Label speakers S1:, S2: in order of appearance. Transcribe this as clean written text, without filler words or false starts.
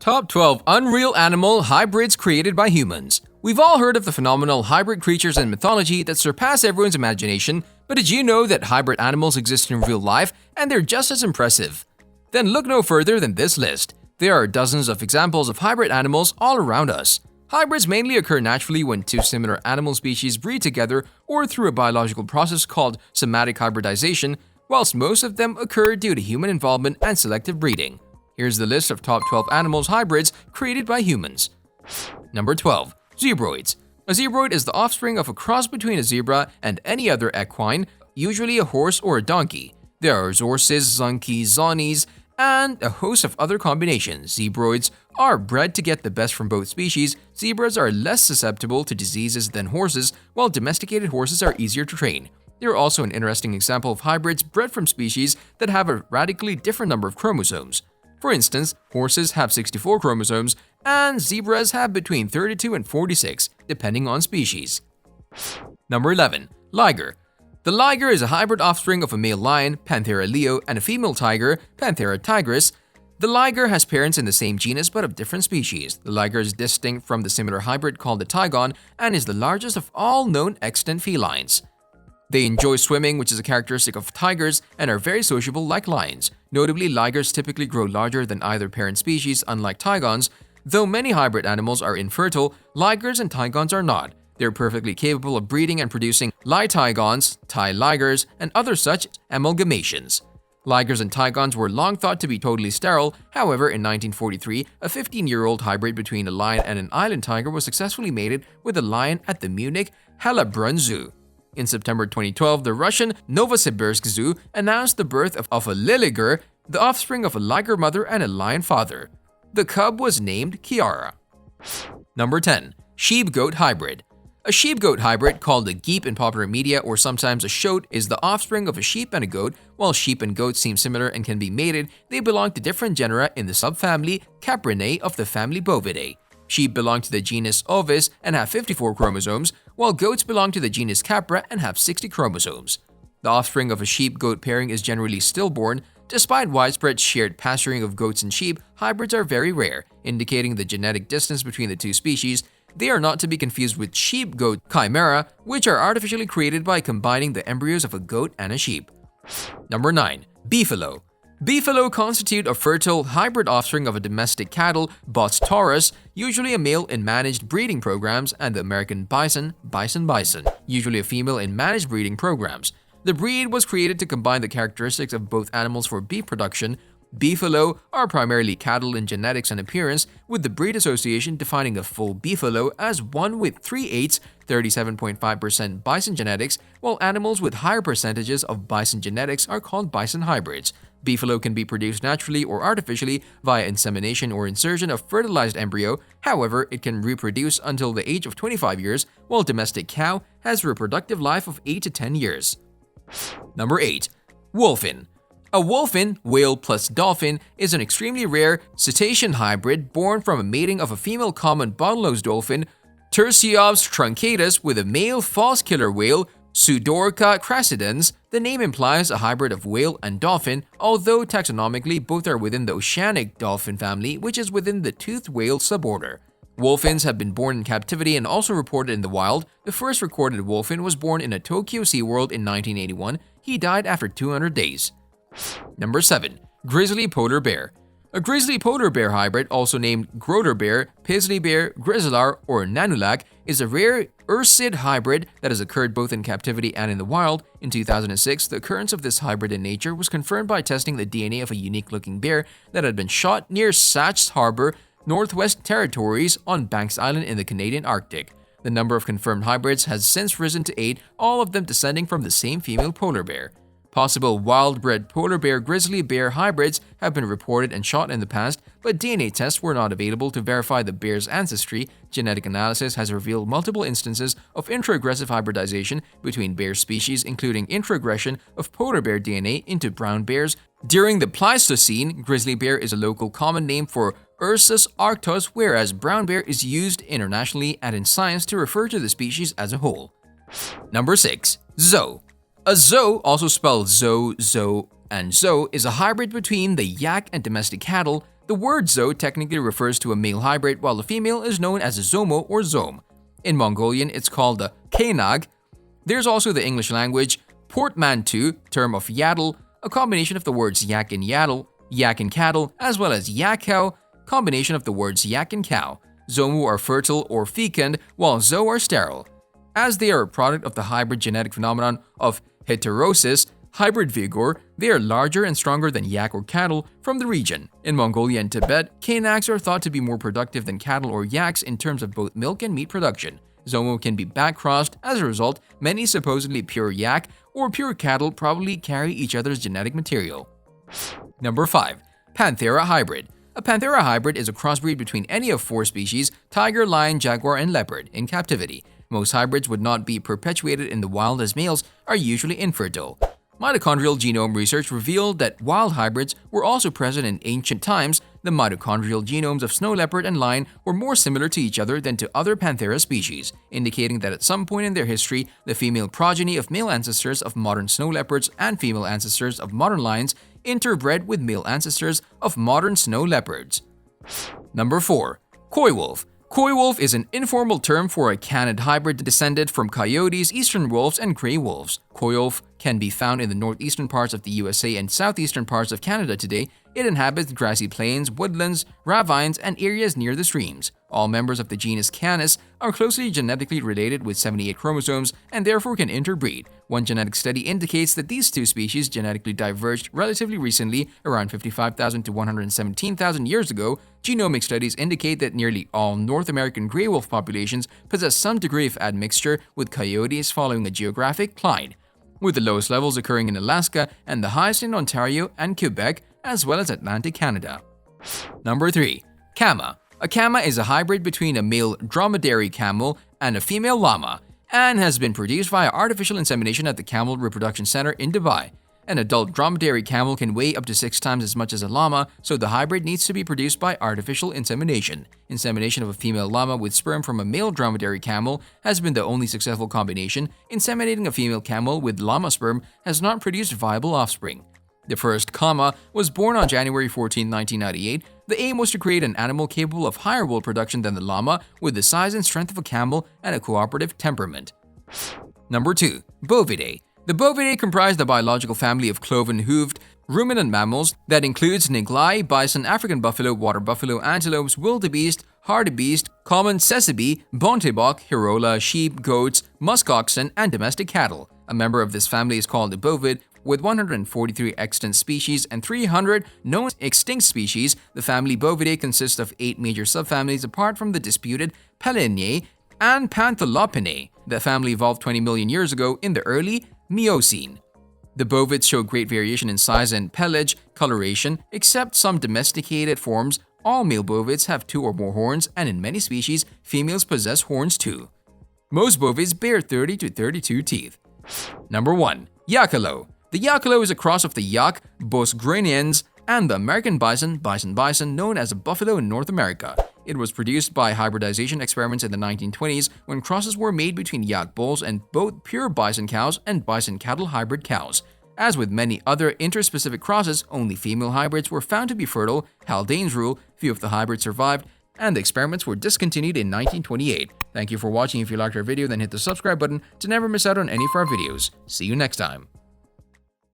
S1: Top 12 Unreal Animal Hybrids Created by Humans. We've all heard of the phenomenal hybrid creatures in mythology that surpass everyone's imagination, but did you know that hybrid animals exist in real life and they're just as impressive? Then look no further than this list. There are dozens of examples of hybrid animals all around us. Hybrids mainly occur naturally when two similar animal species breed together or through a biological process called somatic hybridization, whilst most of them occur due to human involvement and selective breeding. Here's the list of top 12 animals hybrids created by humans. Number 12. Zebroids. A zebroid is the offspring of a cross between a zebra and any other equine, usually a horse or a donkey. There are zorses, zonkies, zonies, and a host of other combinations. Zebroids are bred to get the best from both species. Zebras are less susceptible to diseases than horses, while domesticated horses are easier to train. They are also an interesting example of hybrids bred from species that have a radically different number of chromosomes. For instance, horses have 64 chromosomes, and zebras have between 32 and 46, depending on species. Number 11. Liger. The liger is a hybrid offspring of a male lion, Panthera leo, and a female tiger, Panthera tigris. The liger has parents in the same genus but of different species. The liger is distinct from the similar hybrid called the tigon and is the largest of all known extant felines. They enjoy swimming, which is a characteristic of tigers, and are very sociable like lions. Notably, ligers typically grow larger than either parent species, unlike tigons. Though many hybrid animals are infertile, ligers and tigons are not. They are perfectly capable of breeding and producing tigons, ligers, and other such amalgamations. Ligers and tigons were long thought to be totally sterile. However, in 1943, a 15-year-old hybrid between a lion and an island tiger was successfully mated with a lion at the Munich Hellabrunn Zoo. In September 2012, the Russian Novosibirsk Zoo announced the birth of a liliger, the offspring of a liger mother and a lion father. The cub was named Kiara. Number 10. Sheep-goat hybrid. A sheep-goat hybrid, called a geep in popular media or sometimes a shoat, is the offspring of a sheep and a goat. While sheep and goats seem similar and can be mated, they belong to different genera in the subfamily Caprinae of the family Bovidae. Sheep belong to the genus Ovis and have 54 chromosomes, while goats belong to the genus Capra and have 60 chromosomes. The offspring of a sheep-goat pairing is generally stillborn. Despite widespread shared pasturing of goats and sheep, hybrids are very rare, indicating the genetic distance between the two species. They are not to be confused with sheep-goat chimera, which are artificially created by combining the embryos of a goat and a sheep. Number 9. Beefalo. Beefalo constitute a fertile hybrid offspring of a domestic cattle, Bos taurus, usually a male in managed breeding programs, and the American bison, bison, usually a female in managed breeding programs. The breed was created to combine the characteristics of both animals for beef production. Beefalo are primarily cattle in genetics and appearance, with the breed association defining a full beefalo as one with 3/8, 37.5% bison genetics, while animals with higher percentages of bison genetics are called bison hybrids. Beefalo can be produced naturally or artificially via insemination or insertion of fertilized embryo. However, it can reproduce until the age of 25 years, while domestic cow has a reproductive life of 8 to 10 years. Number 8. Wolfin. A wolfin, whale plus dolphin, is an extremely rare cetacean hybrid born from a mating of a female common bottlenose dolphin, Tursiops truncatus, with a male false killer whale, Pseudorca crassidens. The name implies a hybrid of whale and dolphin, although taxonomically both are within the oceanic dolphin family, which is within the toothed whale suborder. Wolfins have been born in captivity and also reported in the wild. The first recorded wolfin was born in a Tokyo SeaWorld in 1981. He died after 200 days. Number 7. Grizzly-polar bear. A grizzly-polar bear hybrid, also named groter bear, paisley bear, grizzlar, or nanulak, is a rare ursid hybrid that has occurred both in captivity and in the wild. In 2006, the occurrence of this hybrid in nature was confirmed by testing the DNA of a unique-looking bear that had been shot near Sachs Harbor, Northwest Territories on Banks Island in the Canadian Arctic. The number of confirmed hybrids has since risen to 8, all of them descending from the same female polar bear. Possible wild-bred polar bear grizzly bear hybrids have been reported and shot in the past, but DNA tests were not available to verify the bear's ancestry. Genetic analysis has revealed multiple instances of intraggressive hybridization between bear species, including intragression of polar bear DNA into brown bears. During the Pleistocene, grizzly bear is a local common name for Ursus arctos, whereas brown bear is used internationally and in science to refer to the species as a whole. Number 6. Zoe. A zoe, also spelled zo, and zo, is a hybrid between the yak and domestic cattle, The word zo technically refers to a male hybrid, while the female is known as a zomo or zom. In Mongolian, it's called the kenag. There's also the English language portmanteau term of yaddle, a combination of the words yak and yaddle, yak and cattle, as well as yak cow, combination of the words yak and cow. Zomu are fertile or fecund, while zo are sterile. As they are a product of the hybrid genetic phenomenon of heterosis, hybrid vigor, they are larger and stronger than yak or cattle from the region. In Mongolia and Tibet, Kanags are thought to be more productive than cattle or yaks in terms of both milk and meat production. Zomo can be back-crossed. As a result, many supposedly pure yak or pure cattle probably carry each other's genetic material. Number 5. Panthera hybrid. A Panthera hybrid is a crossbreed between any of 4 species: tiger, lion, jaguar, and leopard in captivity. Most hybrids would not be perpetuated in the wild as males are usually infertile. Mitochondrial genome research revealed that wild hybrids were also present in ancient times. The mitochondrial genomes of snow leopard and lion were more similar to each other than to other Panthera species, indicating that at some point in their history, the female progeny of male ancestors of modern snow leopards and female ancestors of modern lions interbred with male ancestors of modern snow leopards. Number 4. Coy wolf. Coy wolf is an informal term for a canid hybrid descended from coyotes, eastern wolves, and gray wolves. Coy wolf can be found in the northeastern parts of the USA and southeastern parts of Canada today. It inhabits grassy plains, woodlands, ravines, and areas near the streams. All members of the genus Canis are closely genetically related with 78 chromosomes and therefore can interbreed. One genetic study indicates that these 2 species genetically diverged relatively recently, around 55,000 to 117,000 years ago. Genomic studies indicate that nearly all North American gray wolf populations possess some degree of admixture with coyotes following a geographic cline, with the lowest levels occurring in Alaska and the highest in Ontario and Quebec, as well as Atlantic Canada. Number 3. Cama. A Cama is a hybrid between a male dromedary camel and a female llama, and has been produced via artificial insemination at the Camel Reproduction Center in Dubai. An adult dromedary camel can weigh up to 6 times as much as a llama, so the hybrid needs to be produced by artificial insemination. Insemination of a female llama with sperm from a male dromedary camel has been the only successful combination. Inseminating a female camel with llama sperm has not produced viable offspring. The first Cama was born on January 14, 1998. The aim was to create an animal capable of higher wool production than the llama, with the size and strength of a camel and a cooperative temperament. Number 2. Bovidae. The Bovidae comprise the biological family of cloven-hooved ruminant mammals that includes niglai, bison, African buffalo, water buffalo, antelopes, wildebeest, hartebeest, common tsessebe, bontebok, hirola, sheep, goats, musk oxen, and domestic cattle. A member of this family is called a bovid. With 143 extant species and 300 known extinct species, the family Bovidae consists of 8 major subfamilies apart from the disputed Palaenae and Pantholopinae. The family evolved 20 million years ago in the early Miocene. The bovids show great variation in size and pelage coloration, except some domesticated forms. All male bovids have 2 or more horns, and in many species, females possess horns too. Most bovids bear 30 to 32 teeth. Number 1. Yakalo. The yakalo is a cross of the yak bosgriniens and the American bison known as a buffalo in North America. It was produced by hybridization experiments in the 1920s when crosses were made between yak bulls and both pure bison cows and bison cattle hybrid cows. As with many other interspecific crosses, only female hybrids were found to be fertile. Haldane's rule, few of the hybrids survived, and the experiments were discontinued in 1928. Thank you for watching. If you liked our video, then hit the subscribe button to never miss out on any of our videos. See you next time.